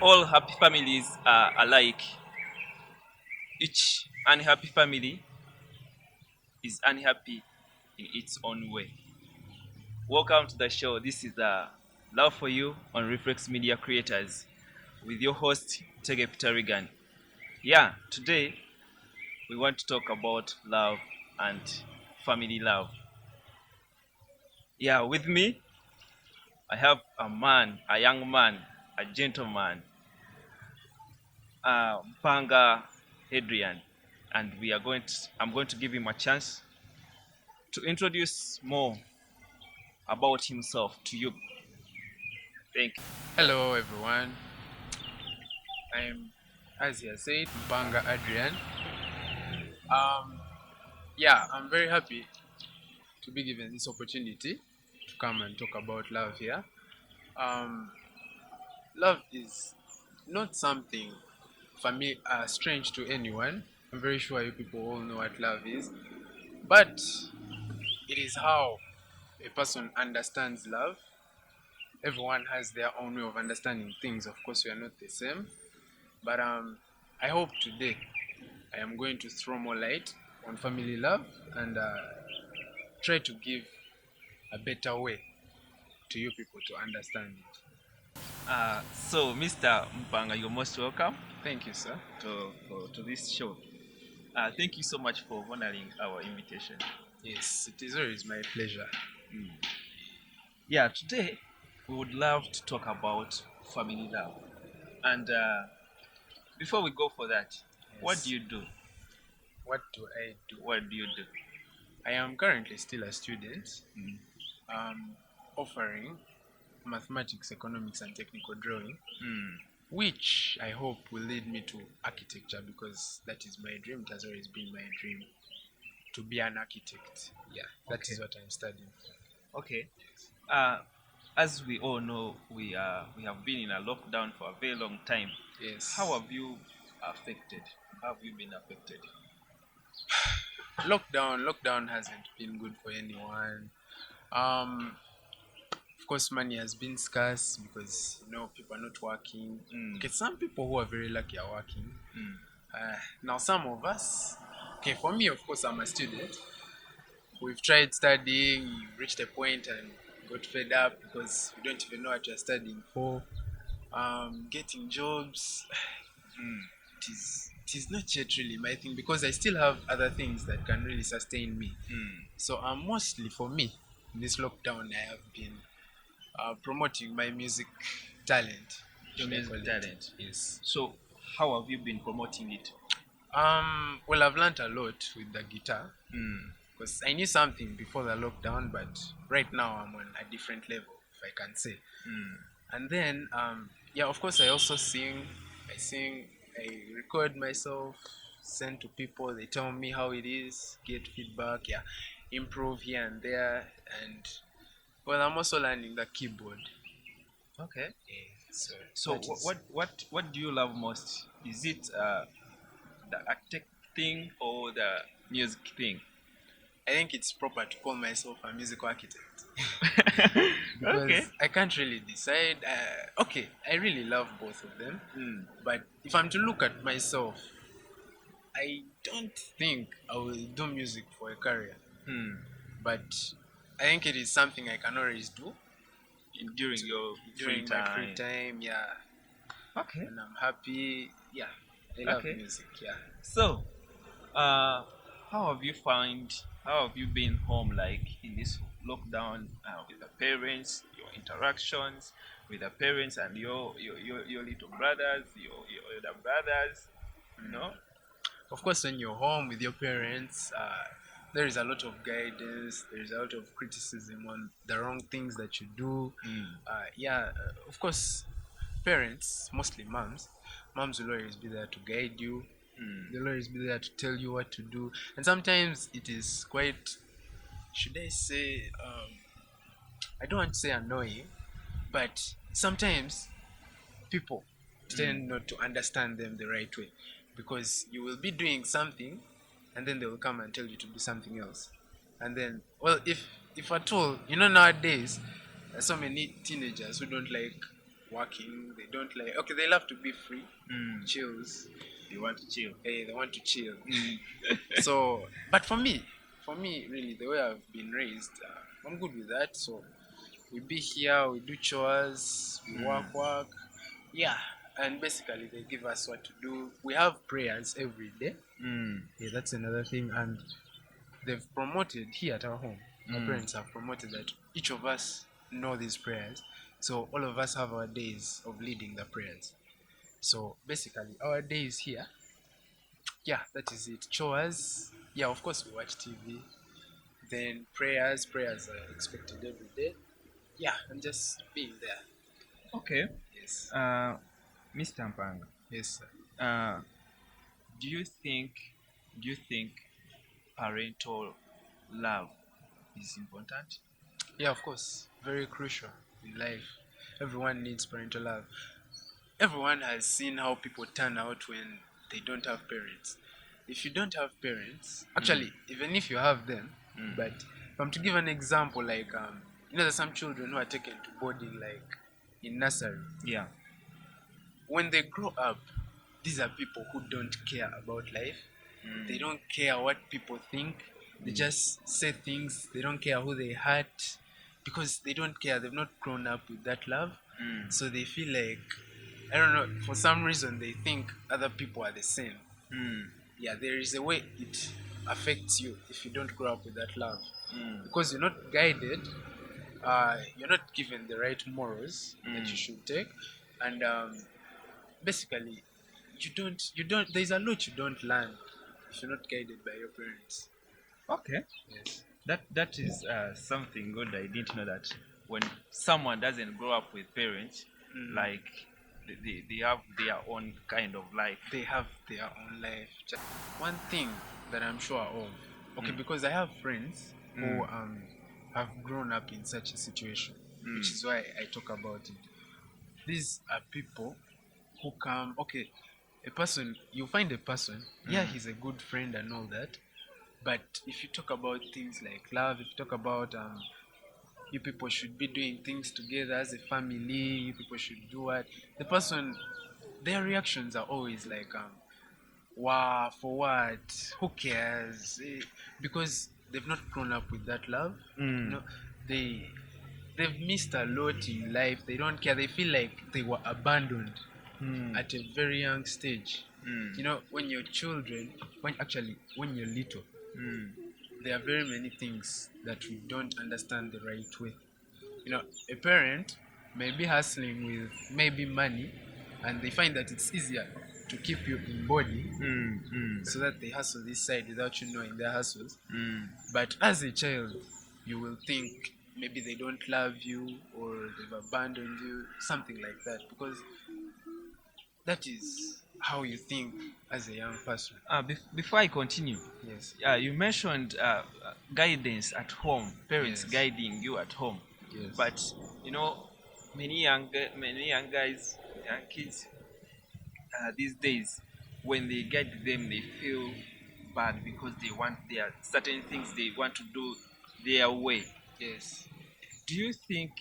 All happy families are alike. Each unhappy family is unhappy in its own way. Welcome to the show. This is Love for You on Reflex Media Creators with your host, Tege Pitarigan. Yeah, today we want to talk about love and family love. Yeah, with me, I have a man, a young man, a gentleman, Mpaga Adrian, and I'm going to give him a chance to introduce more about himself to you. Thank you. Hello everyone. I'm, as he has said, Mpanga Adrian. Um, I'm very happy to be given this opportunity to come and talk about love here. Um, Love is not something strange to anyone. I'm very sure you people all know what love is, but it is how a person understands love. Everyone has their own way of understanding things. Of course, we are not the same, but I hope today I am going to throw more light on family love and try to give a better way to you people to understand it. So, Mr. Mpanga, you're most welcome Thank you, sir. to this show. Thank you so much for honoring our invitation. Yes, it is always my pleasure. Mm. Yeah, today we would love to talk about family love. And before we go for that, what do Yes. you do? What do I do? What do you do? I am currently still a student, Mm. um, offering mathematics, economics, and technical drawing, Mm. which I hope will lead me to architecture because that is my dream. It has always been my dream to be an architect. Yeah, that Okay. is what I'm studying Okay. Uh, as we all know, we have been in a lockdown for a very long time. for. How Yes. have you affected? How have you been affected? Lockdown hasn't been good for anyone. Um, of course, money has been scarce because people are not working. Mm. Okay, some people who are very lucky are working. Mm. Now, some of us, okay, for me, of course, I'm a student. We've tried studying, we've reached a point and got fed up because we don't even know what you're studying for. Getting jobs, Mm. it is not yet really my thing because I still have other things that can really sustain me. Mm. So mostly for me, in this lockdown, I have been promoting my music talent. Your Should I call music it? talent. Yes. So, how have you been promoting it? Well, I've learned a lot with the guitar Mm. because I knew something before the lockdown, but right now I'm on a different level, if I can say. Mm. And then, yeah, of course, I also sing. I sing. I record myself, send to people. They tell me how it is, get feedback. Yeah, improve here and there, and well, I'm also learning the keyboard. Okay. Yeah, so So, that is. what do you love most? Is it the architect thing or the music thing? I think it's proper to call myself a musical architect Okay. because I can't really decide. Okay, I really love both of them, Mm. but if I'm to look at myself, I don't think I will do music for a career. Mm. But I think it is something I can always do During to, your free during my free time. time. Yeah, Okay. when I'm happy. Yeah, I love Okay. music. Yeah. So, uh, how have you find? How have you been home like in this lockdown with the parents? Your interactions with the parents and your little brothers, your elder brothers. You know. Of course, when you're home with your parents, there is a lot of guidance. There is a lot of criticism on the wrong things that you do. Mm. Of course, parents, mostly moms will always be there to guide you. Mm. They'll always be there to tell you what to do. And sometimes it is quite, should I say, I don't want to say annoying, but sometimes people tend not to understand them the right way, because you will be doing something and then they will come and tell you to do something else. And then, well, if at all, nowadays there's so many teenagers who don't like working. They don't like, okay, they love to be free, chills. You want to chill. Hey, they want to chill. So, but for me, really, the way I've been raised, I'm good with that. So we be here, we do chores, we work. Yeah, and basically they give us what to do. We have prayers every day. Yeah, that's another thing. And they've promoted here at our home. My parents have promoted that each of us know these prayers. So all of us have our days of leading the prayers. So basically, our days here, yeah, that is it. Chores, yeah, of course we watch TV. Then prayers are expected every day. Yeah, and just being there. Okay. Yes, Mr. Mpaga, yes, sir. uh, do you think parental love is important? Yeah, of course, very crucial in life. Everyone needs parental love. Everyone has seen how people turn out when they don't have parents. If you don't have parents, actually, even if you have them, but if I'm to give an example, like there's some children who are taken to boarding, like in nursery. Yeah. When they grow up, these are people who don't care about life. They don't care what people think. They just say things. They don't care who they hurt, because they don't care. They've not grown up with that love. So they feel like, I don't know, for some reason they think other people are the same. Yeah, there is a way it affects you if you don't grow up with that love, because you're not guided. You're not given the right morals that you should take, and basically you don't there's a lot you don't learn if you're not guided by your parents. Okay. Yes. That is something good. I didn't know that when someone doesn't grow up with parents, like they have their own kind of life. They have their own life. One thing that I'm sure of, okay, because I have friends who have grown up in such a situation, which is why I talk about it. These are people who come, okay, a person, you find a person, yeah, he's a good friend and all that, but if you talk about things like love, if you talk about you people should be doing things together as a family, you people should do what, the person, their reactions are always like, wow, for what, who cares? Because they've not grown up with that love. They they've missed a lot in life. They don't care. They feel like they were abandoned at a very young stage. When you're children, when you're little, there are very many things that we don't understand the right way. A parent may be hustling with maybe money, and they find that it's easier to keep you in body, so that they hustle this side without you knowing their hustles. But as a child, you will think maybe they don't love you, or they've abandoned you, something like that, because that is how you think as a young person. Before I continue, Yes. you mentioned guidance at home, parents Yes. guiding you at home. Yes. But you know, many young guys, young kids these days, when they guide them, they feel bad because they want their certain things they want to do their way. Yes. Do you think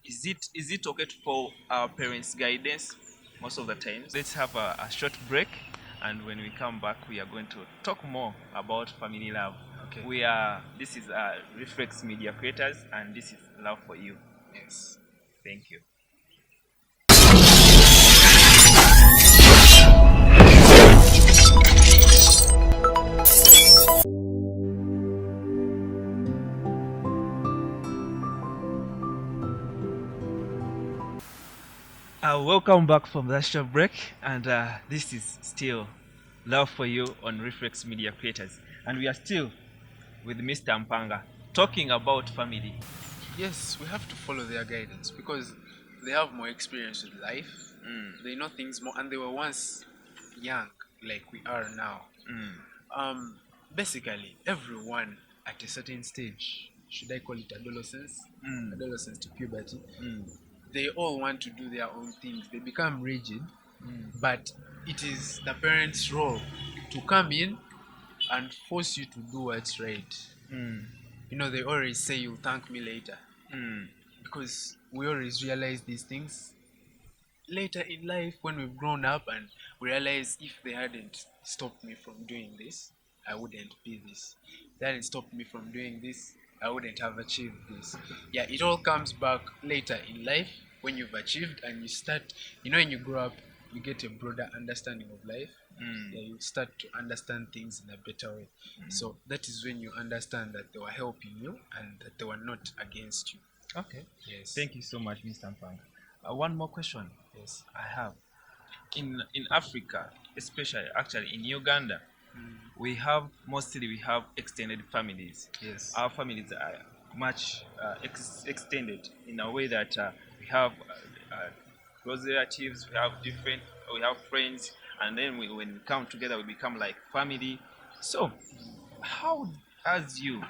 is it okay to follow our parents' guidance most of the times? Let's have a short break, and when we come back, we are going to talk more about family love. Okay. This is Reflex Media Creators, and this is Love for You. Yes. Thank you. Welcome back from that short break, and this is still Love for You on Reflex Media Creators, and we are still with Mr. Mpaga talking about family. Yes, we have to follow their guidance because they have more experience with life. They know things more, and they were once young, like we are now. Mm. Basically, everyone at a certain stage should I call it adolescence, Mm. adolescence to puberty, Mm. they all want to do their own things. They become rigid, Mm. but it is the parents' role to come in and force you to do what's right. Mm. They always say you'll thank me later, Mm. because we always realize these things later in life when we've grown up, and we realize if they hadn't stopped me from doing this, I wouldn't be this. They hadn't stopped me from doing this, I wouldn't have achieved this. Yeah, it all comes back later in life when you've achieved and you start, when you grow up, you get a broader understanding of life. Mm. Yeah, you start to understand things in a better way. So that is when you understand that they were helping you and that they were not against you. Okay. Yes. Thank you so much, Mr. Mpanga. One more question Yes. I have. In Africa, especially actually in Uganda, we have extended families. Yes. Our families are much extended in a way that we have close relatives, we have friends, and then when we come together, we become like family. So, how as you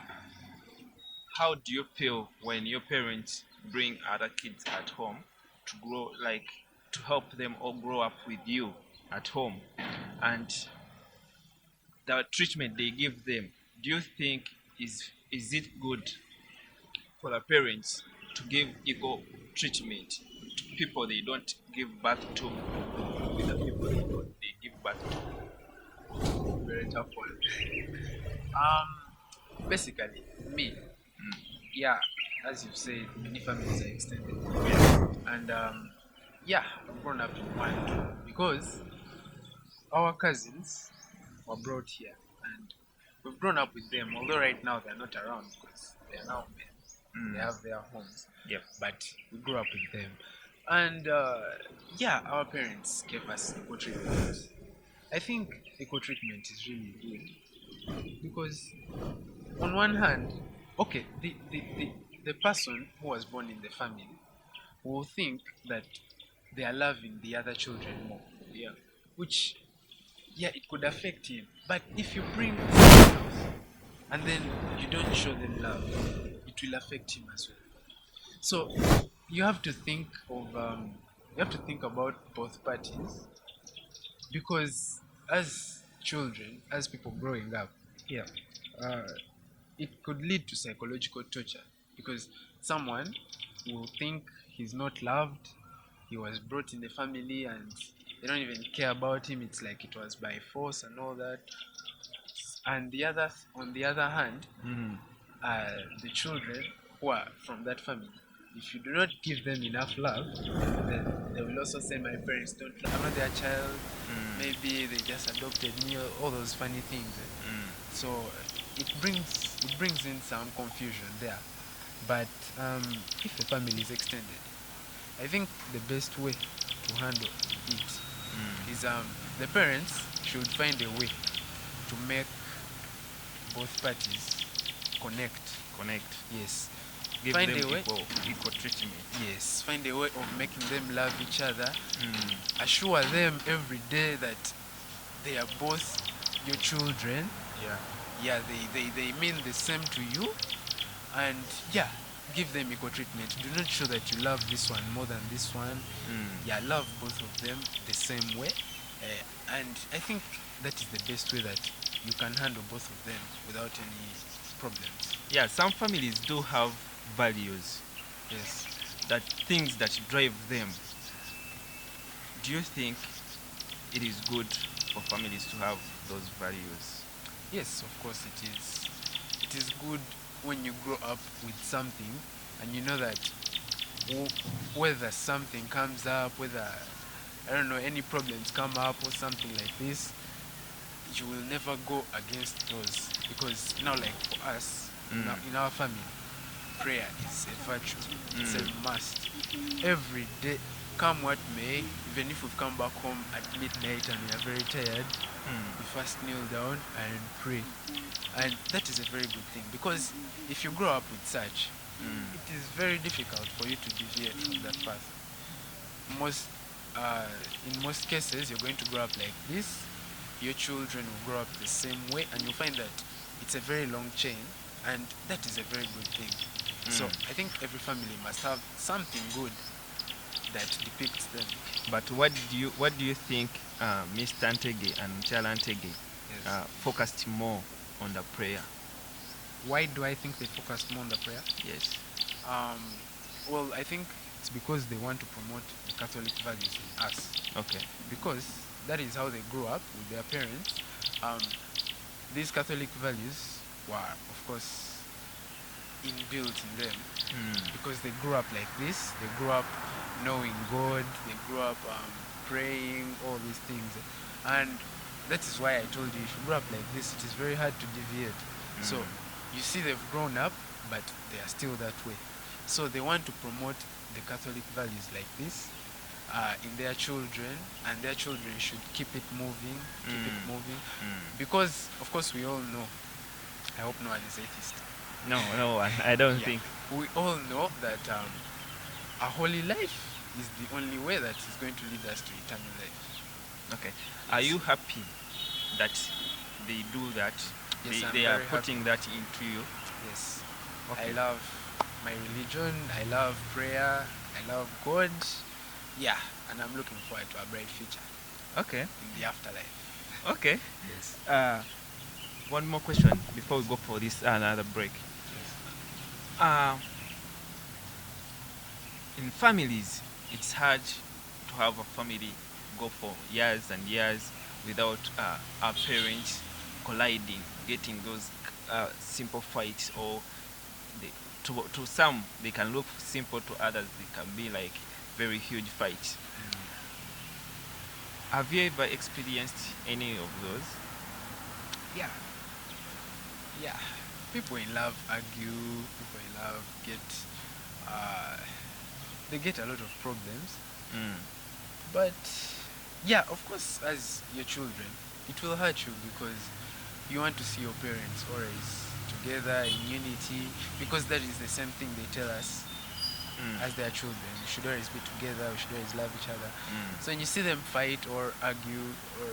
how do you feel when your parents bring other kids at home to grow like to help them or grow up with you at home, and the treatment they give them, do you think is it good for the parents to give equal treatment to people they don't give birth to with the people they give birth to? Very tough one. Basically, me, yeah, as you've said, many families are extended, and yeah, I've grown up in one too, because our cousins were brought here, and we've grown up with them. Although right now they're not around because they are now men, they Mm. have their homes, Yep. but we grew up with them, and yeah, our parents gave us equal treatment. I think equal treatment is really good because on one hand, okay, the person who was born in the family will think that they are loving the other children more. Yeah. Which, yeah, it could affect him. But if you bring someone else and then you don't show them love, it will affect him as well. So you have to think of you have to think about both parties, because as children, as people growing up, yeah, uh, it could lead to psychological torture, because someone will think he's not loved, he was brought in the family and they don't even care about him, it's like it was by force and all that. And on the other hand, Mm. the children who are from that family, if you do not give them enough love, then they will also say, my parents don't love, I'm not their child, maybe they just adopted me, all those funny things. So it brings in some confusion there. But if the family is extended, I think the best way to handle it is the parents should find a way to make both parties connect. Connect. Yes. Give Find them a way. equal treatment. Yes. Find a way of making them love each other. Mm. Assure them every day that they are both your children. Yeah. Yeah, they mean the same to you. And yeah, give them equal treatment. Do not show that you love this one more than this one. Mm. Yeah, love both of them the same way. And I think that is the best way that you can handle both of them without any problems. Yeah, some families do have values, Yes. that things that drive them. Do you think it is good for families to have those values? Yes, of course it is. It is good when you grow up with something and you know that w- whether something comes up, whether, I don't know, any problems come up or something like this, you will never go against those, because now, like for us in our family, prayer is a virtue, it's a must. Every day, come what may, even if we've come back home at midnight and we are very tired, we first kneel down and pray. And that is a very good thing, because if you grow up with such, it is very difficult for you to deviate from that path. Most uh, in most cases, you're going to grow up like this, your children will grow up the same way, and you'll find that it's a very long chain, and that is a very good thing. So Mm. I think every family must have something good that depicts them. But what do you think Mr. Ntege and Chala Ntege Yes. focused more on the prayer? Why do I think they focus more on the prayer? Yes. Um, well, I think it's because they want to promote the Catholic values in us, Okay. because that is how they grew up with their parents. Um, these Catholic values were, of course, inbuilt in them Mm. because they grew up like this. They grew up knowing God. They grew up praying, all these things, and that is why I told you if you grow up like this, it is very hard to deviate. So Mm. you see, they've grown up, but they are still that way. So they want to promote the Catholic values like this in their children, and their children should keep it moving, Mm. Mm. because of course we all know. I hope no one is atheist. No, no, I don't Yeah, think. we all know that a holy life is the only way that is going to lead us to eternal life. Okay. Are Yes, you happy that they do that? yes, I'm They are very happy. putting that into you. Yes, I Okay. love my religion. I love prayer. I love God. Yeah, and I'm looking forward to a bright future Okay. in the afterlife. Okay. Yes, Uh, one more question before we go for this another break. yes, Uh, in families, it's hard to have a family go for years and years without our parents colliding, getting those simple fights, or they, to some they can look simple, to others they can be like very huge fights. Have you ever experienced any of those? yeah, yeah. People in love argue. People in love uh, they get a lot of problems. Mm. But yeah, of course, as your children, it will hurt you because you want to see your parents always together in unity, because that is the same thing they tell us Mm. as their children. We should always be together, we should always love each other. Mm. So when you see them fight or argue or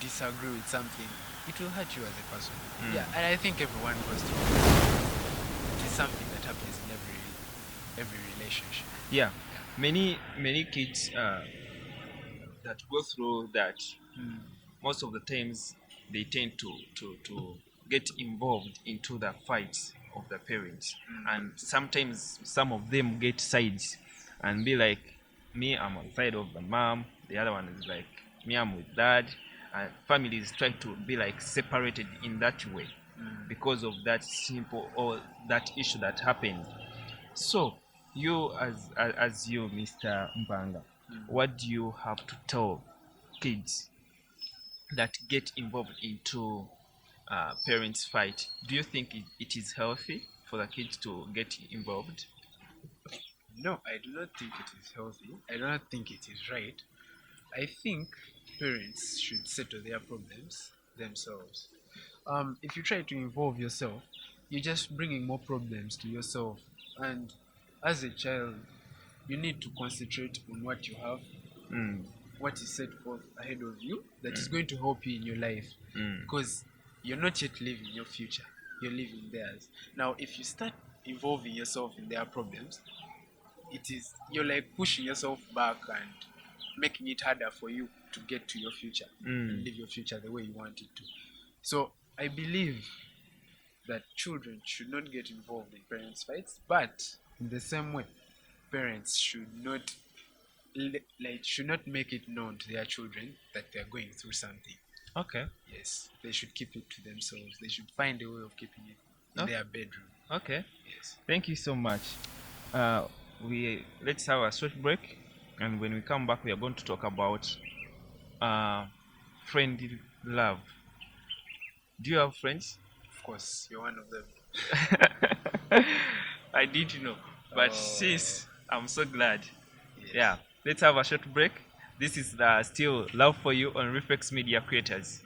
disagree with something, it will hurt you as a person. Yeah, Mm. and I think everyone goes through it. It is something that happens in every relationship. Yeah, Yeah. many kids that go through that, Mm. most of the times they tend to get involved into the fights of the parents, and sometimes some of them get sides and be like, me I'm on side of the mom, the other one is like, me I'm with dad, and families try to be like separated in that way Mm. because of that simple or that issue that happened. So you, as you, Mr. Mpanga, Mm. what do you have to tell kids that get involved into parents fight? Do you think it is healthy for the kids to get involved? No, I do not think it is healthy. I do not think it is right. I think parents should settle their problems themselves. If you try to involve yourself, you're just bringing more problems to yourself. And as a child, you need to concentrate on what you have, Mm. what is set forth ahead of you that is Mm. going to help you in your life, Mm. because you're not yet living your future, you're living theirs. Now, if you start involving yourself in their problems, it is you're like pushing yourself back and making it harder for you to get to your future and Mm. live your future the way you want it to. So I believe that children should not get involved in parents' fights, but in the same way, parents should not should not make it known to their children that they are going through something. Okay. Yes, they should keep it to themselves. They should find a way of keeping it in Oh, their bedroom. okay. Yes. Thank you so much. Uh, we Let's have a short break, and when we come back, we are going to talk about uh, friendly love. Do you have friends? Of course, you're one of them. I didn't know, but Oh, since I'm so glad. yes. Yeah, let's have a short break. This is still Love for You on Reflex Media Creators.